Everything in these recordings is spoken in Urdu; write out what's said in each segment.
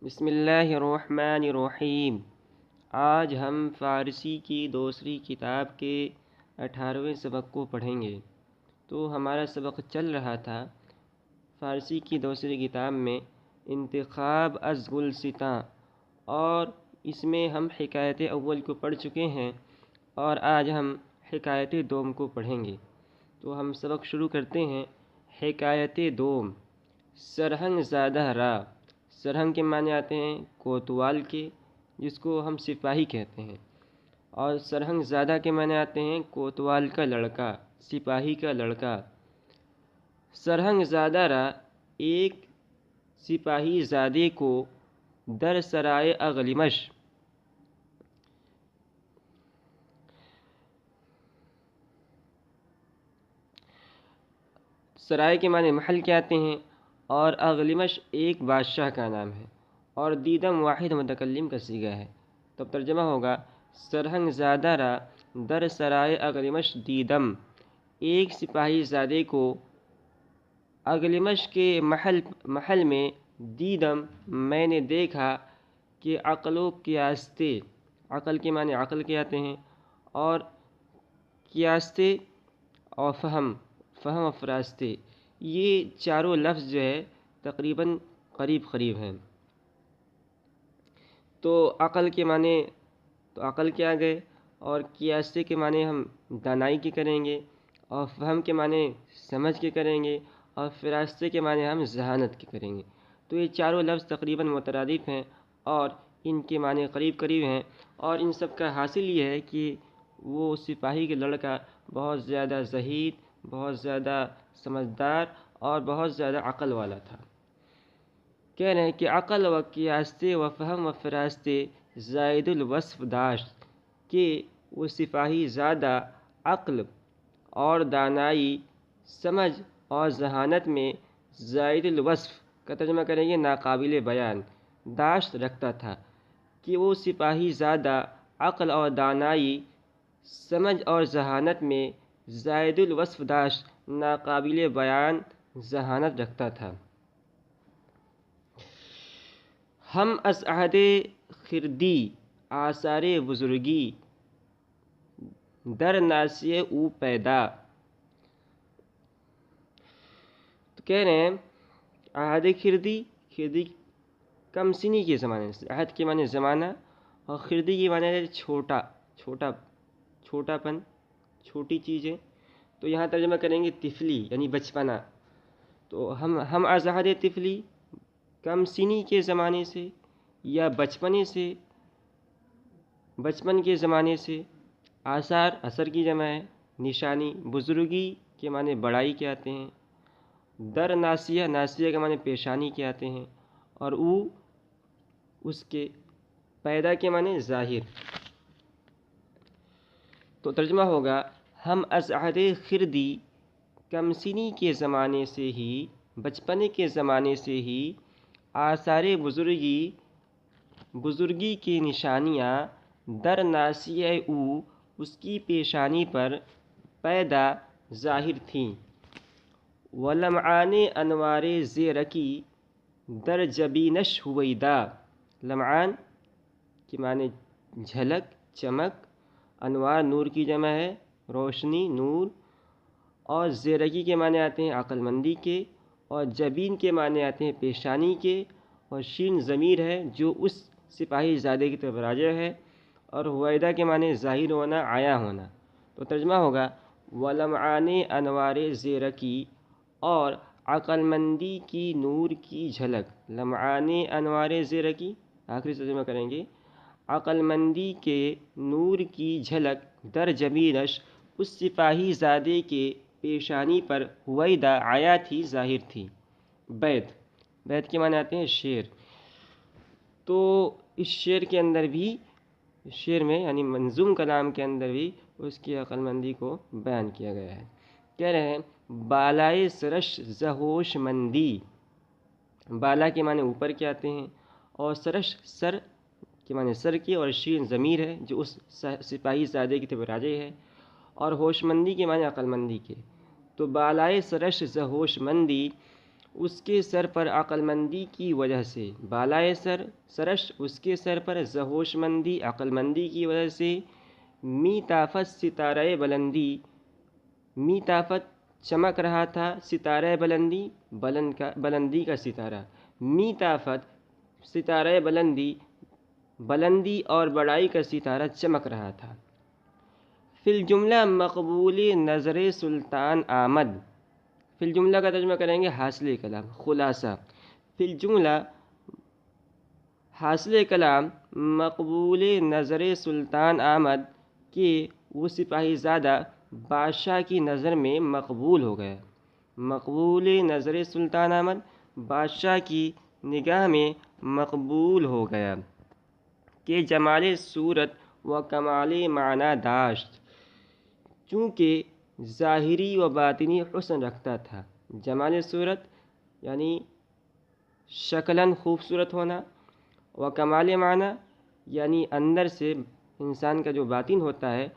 بسم اللہ الرحمن الرحیم۔ آج ہم فارسی کی دوسری کتاب کے 18ویں سبق کو پڑھیں گے۔ تو ہمارا سبق چل رہا تھا فارسی کی دوسری کتاب میں انتخاب از گلستاں، اور اس میں ہم حکایت اول کو پڑھ چکے ہیں اور آج ہم حکایت دوم کو پڑھیں گے۔ تو ہم سبق شروع کرتے ہیں۔ حکایت دوم۔ سرہنگ زادہ را۔ سرہنگ کے معنی آتے ہیں کوتوال کے، جس کو ہم سپاہی کہتے ہیں، اور سرہنگ زادہ کے معنی آتے ہیں کوتوال کا لڑکا، سپاہی کا لڑکا۔ سرہنگ زادہ را، ایک سپاہی زادے کو در سرائے اغلمش، سرائے کے معنی محل کے آتے ہیں، اور اغلمش ایک بادشاہ کا نام ہے، اور دیدم واحد متکلم کا صیغہ ہے۔ تب ترجمہ ہوگا سرہنگ زادہ را در سرائے اغلمش دیدم، ایک سپاہی زادے کو اغلمش کے محل میں دیدم میں نے دیکھا کہ عقل و قیاستے، عقل کے معنی عقل کے آتے ہیں، اور قیاستے اور فہم و فراستے، یہ چاروں لفظ جو ہے تقریباً قریب ہیں۔ تو عقل کے معنی تو عقل کے آ گئے، اور قیاستے کے معنی ہم دانائی کے کریں گے، اور فہم کے معنی سمجھ کے کریں گے، اور فراستے کے معنی ہم ذہانت کے کریں گے۔ تو یہ چاروں لفظ تقریباً مترادف ہیں اور ان کے معنی قریب ہیں، اور ان سب کا حاصل یہ ہے کہ وہ سپاہی کے لڑکا بہت زیادہ زہید، بہت زیادہ سمجھدار اور بہت زیادہ عقل والا تھا۔ کہہ رہے ہیں کہ عقل و قیاستے و فہم و فراستے زائد الوصف داشت، کہ وہ سپاہی زادہ عقل اور دانائی، سمجھ اور ذہانت میں زائد الوصف کا ترجمہ کریں گے ناقابل بیان، داشت رکھتا تھا، کہ وہ سپاہی زادہ عقل اور دانائی، سمجھ اور ذہانت میں زائد الوصف داشت، ناقابل بیان ذہانت رکھتا تھا۔ ہم از عہد خردی آثار بزرگی در ناصیہ او پیدا۔ تو کہہ رہے ہیں عہد خردی کم سنی کے زمانے سے، عہد کے معنی زمانہ، اور خردی کے معنی ہے چھوٹا پن، چھوٹی چیزیں۔ تو یہاں ترجمہ کریں گے طفلی یعنی بچپنا۔ تو ہم از عہد طفلی، کم سنی کے زمانے سے یا بچپن کے زمانے سے، آثار اثر کی جمع ہے، نشانی، بزرگی کے معنی بڑائی کے آتے ہیں، در ناصیہ کے معنی پیشانی کے آتے ہیں، اور او اس کے پیدا کے معنی ظاہر۔ تو ترجمہ ہوگا ہم از عہد خردی، کم سنی کے زمانے سے ہی، بچپنے کے زمانے سے ہی، آثار بزرگی کی نشانیاں در ناصیہ او، اس کی پیشانی پر پیدا ظاہر تھیں۔ ولمعان انوار زیرکی در جبینش ہویدا۔ لمعان کے معنی جھلک، چمک، انوار نور کی جمع ہے، روشنی، نور، اور زیرکی کے معنی آتے ہیں عقل مندی کے، اور جبین کے معنی آتے ہیں پیشانی کے، اور شین ضمیر ہے جو اس سپاہی زادے کی طرف راجع ہے، اور ہویدا کے معنی ظاہر ہونا، عیاں ہونا۔ تو ترجمہ ہوگا ولمعان انوار زیرکی، اور عقل مندی کی نور کی جھلک۔ لمعان انوار زیرکی، آخری ترجمہ کریں گے عقل مندی کے نور کی جھلک در جبینش، اس سپاہی زادے کے پیشانی پر، ہویدا عیاں تھی، ظاہر تھی۔ بیت کے معنی آتے ہیں شعر۔ تو اس شعر کے اندر بھی، شعر میں یعنی منظوم کلام کے اندر بھی اس کی عقل مندی کو بیان کیا گیا ہے۔ کہہ رہے ہیں بالائے سرش ز ہوش مندی۔ بالا کے معنی اوپر کے آتے ہیں، اور سرش سر کے معنی سر کے، اور شین ضمیر ہے جو اس سپاہی زادے کی طرف راجع ہے، اور ہوش مندی کے معنی عقل مندی کے۔ تو بالائے سرش ز ہوش مندی، اس کے سر پر عقل مندی کی وجہ سے، بالائے سر سرش اس کے سر پر ذہوش مندی عقل مندی کی وجہ سے، می طافت ستارہ بلندی، می طافت چمک رہا تھا، ستارہ بلندی بلندی کا ستارہ، می طافت ستارہ بلندی بلندی اور بڑائی کا ستارہ چمک رہا تھا۔ فی الجملہ مقبول نظر سلطان آمد، فی الجملہ کا ترجمہ کریں گے حاصل کلام، خلاصہ۔ فی الجملہ حاصل کلام مقبول نظر سلطان آمد کہ وہ سپاہی زادہ بادشاہ کی نظر میں مقبول ہو گیا، مقبول نظر سلطان آمد بادشاہ کی نگاہ میں مقبول ہو گیا، کہ جمال صورت و کمال معنی داشت، چونکہ ظاہری و باطنی حسن رکھتا تھا۔ جمال صورت یعنی شکلاً خوبصورت ہونا، و کمال معنی یعنی اندر سے انسان کا جو باطن ہوتا ہے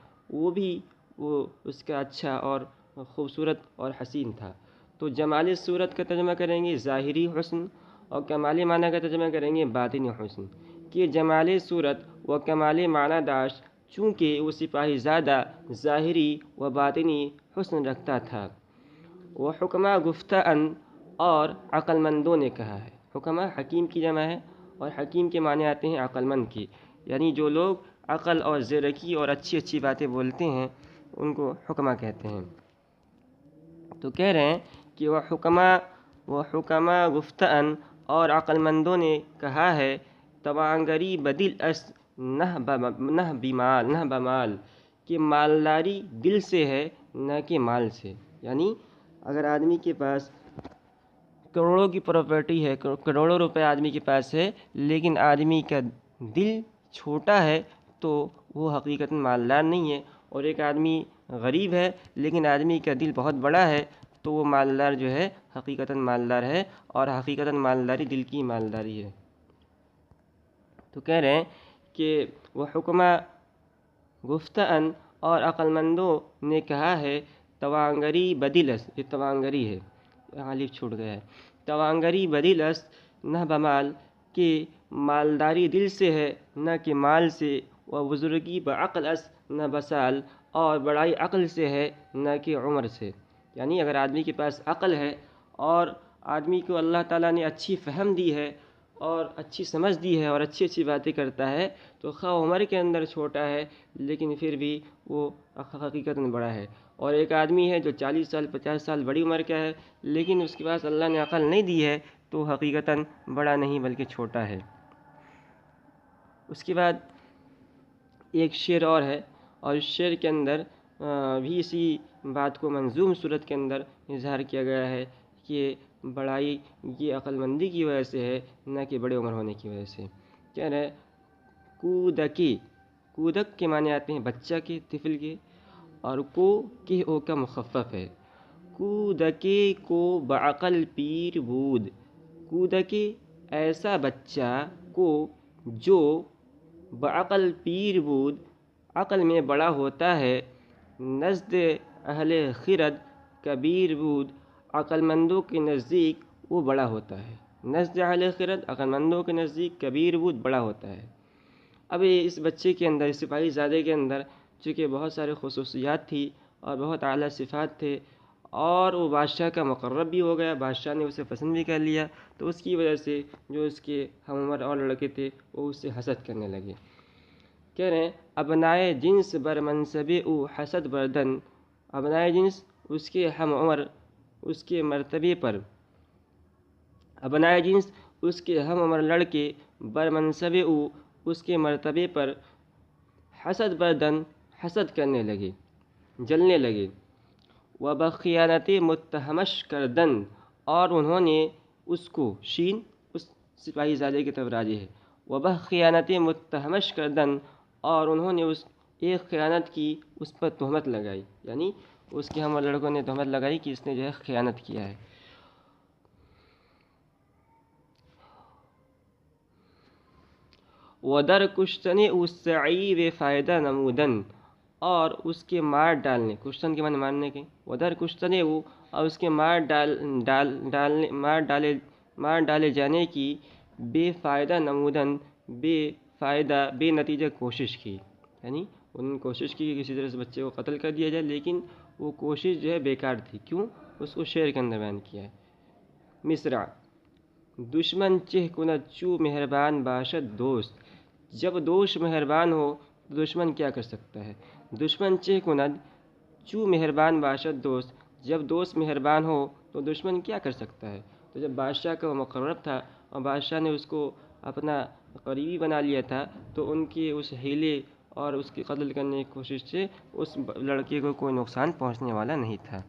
وہ اس کا اچھا اور خوبصورت اور حسین تھا۔ تو جمال صورت کا ترجمہ کریں گے ظاہری حسن، اور کمال معنی کا ترجمہ کریں گے باطنی حسن، کہ جمال صورت و کمال معنی داشت چونکہ وہ سپاہی زادہ ظاہری و باطنی حسن رکھتا تھا۔ وہ حکمہ گفتہ ان اور عقل مندوں نے کہا ہے، حکمہ حکیم کی جمع ہے، اور حکیم کے معنی آتے ہیں عقل مند کی، یعنی جو لوگ عقل اور زیرکی اور اچھی اچھی باتیں بولتے ہیں ان کو حکمہ کہتے ہیں۔ تو کہہ رہے ہیں کہ وہ حکمہ گفتہ ان اور عقل مندوں نے کہا ہے، توانگری بدل اس نہ بمال، کہ مالداری دل سے ہے نہ کہ مال سے، یعنی اگر آدمی کے پاس کروڑوں کی پراپرٹی ہے، کروڑوں روپے آدمی کے پاس ہے، لیکن آدمی کا دل چھوٹا ہے تو وہ حقیقتاً مالدار نہیں ہے، اور ایک آدمی غریب ہے لیکن آدمی کا دل بہت بڑا ہے تو وہ مالدار جو ہے حقیقتاً مالدار ہے، اور حقیقتاً مالداری دل کی مالداری ہے۔ تو کہہ رہے ہیں کہ وہ حکمہ گفتہ ان اور عقل مندوں نے کہا ہے، توانگری بدل اس، یہ توانگری ہے، یہاں الف چھوٹ گیا ہے، توانگری بدل اس نہ بمال، کہ مالداری دل سے ہے نہ کہ مال سے، و بزرگی بعقل اس نہ بسال، اور بڑائی عقل سے ہے نہ کہ عمر سے، یعنی اگر آدمی کے پاس عقل ہے اور آدمی کو اللہ تعالیٰ نے اچھی فہم دی ہے اور اچھی سمجھ دی ہے اور اچھی اچھی باتیں کرتا ہے تو خواہ عمر کے اندر چھوٹا ہے لیکن پھر بھی وہ حقیقت میں بڑا ہے۔ اور ایک آدمی ہے جو 40 سال 50 سال بڑی عمر کا ہے لیکن اس کے پاس اللہ نے عقل نہیں دی ہے تو حقیقتاً بڑا نہیں بلکہ چھوٹا ہے۔ اس کے بعد ایک شعر اور ہے، اور اس شعر کے اندر بھی اسی بات کو منظوم صورت کے اندر اظہار کیا گیا ہے کہ بڑائی یہ عقل مندی کی وجہ سے ہے نہ کہ بڑے عمر ہونے کی وجہ سے۔ کہہ رہے کودکی، کودک کے معنی آتے ہیں بچہ کے، طفل کے، اور کو کہ او کا مخفف ہے، کودکے کو بعقل پیر بود، کودکے ایسا بچہ کو جو بعقل پیر بود عقل میں بڑا ہوتا ہے، نزد اہل خرد کبیر بود عقل مندوں کے نزدیک وہ بڑا ہوتا ہے، نزد اہل خرد عقل مندوں کے نزدیک کبیر بود بڑا ہوتا ہے۔ اب اس بچے کے اندر، اس سپاہی زادے کے اندر چونکہ بہت سارے خصوصیات تھی اور بہت اعلیٰ صفات تھے، اور وہ بادشاہ کا مقرب بھی ہو گیا، بادشاہ نے اسے پسند بھی کر لیا، تو اس کی وجہ سے جو اس کے ہم عمر اور لڑکے تھے وہ اس سے حسد کرنے لگے۔ کہہ رہے ہیں ابنائے جنس بر منصب او حسد بردن، ابنائے جنس اس کے ہم عمر اس کے مرتبے پر، ابنائے جنس اس کے ہم عمر لڑکے بر منصب او اس کے مرتبے پر، حسد بردن حسد کرنے لگے، جلنے لگے، وبخیانت متہمش کردن اور انہوں نے اس کو، شین اس سپاہی زادے کی طرف راجع ہے، وبخیانت متہمش کردن اور انہوں نے اس ایک خیانت کی اس پر تہمت لگائی، یعنی اس کے ہم لڑکوں نے تہمت لگائی کہ اس نے جو ہے خیانت کیا ہے۔ ودر کشتن اس سعیب فائدہ نمودن اور اس کے مار ڈالنے، کشتن کے معنی مارنے کے، ودر کشتن وہ اور اس کے مار ڈالے جانے کی بے فائدہ نمودن بے نتیجہ کوشش کی، یعنی انہوں نے کوشش کی کہ کسی طرح سے بچے کو قتل کر دیا جائے، لیکن وہ کوشش جو ہے بیکار تھی۔ کیوں؟ اس کو شعر کے اندر بیان کیا ہے۔ مصرع: دشمن چہ کند چو مہربان باشد دوست۔ جب دوست مہربان ہو تو دشمن کیا کر سکتا ہے؟ دشمن چہ کند چو مہربان باشد دوست، جب دوست مہربان ہو تو دشمن کیا کر سکتا ہے؟ تو جب بادشاہ کا وہ مقرر تھا اور بادشاہ نے اس کو اپنا قریبی بنا لیا تھا، تو ان کے اس ہیلے اور اس کے قتل کرنے کی کوشش سے اس لڑکے کو کوئی نقصان پہنچنے والا نہیں تھا۔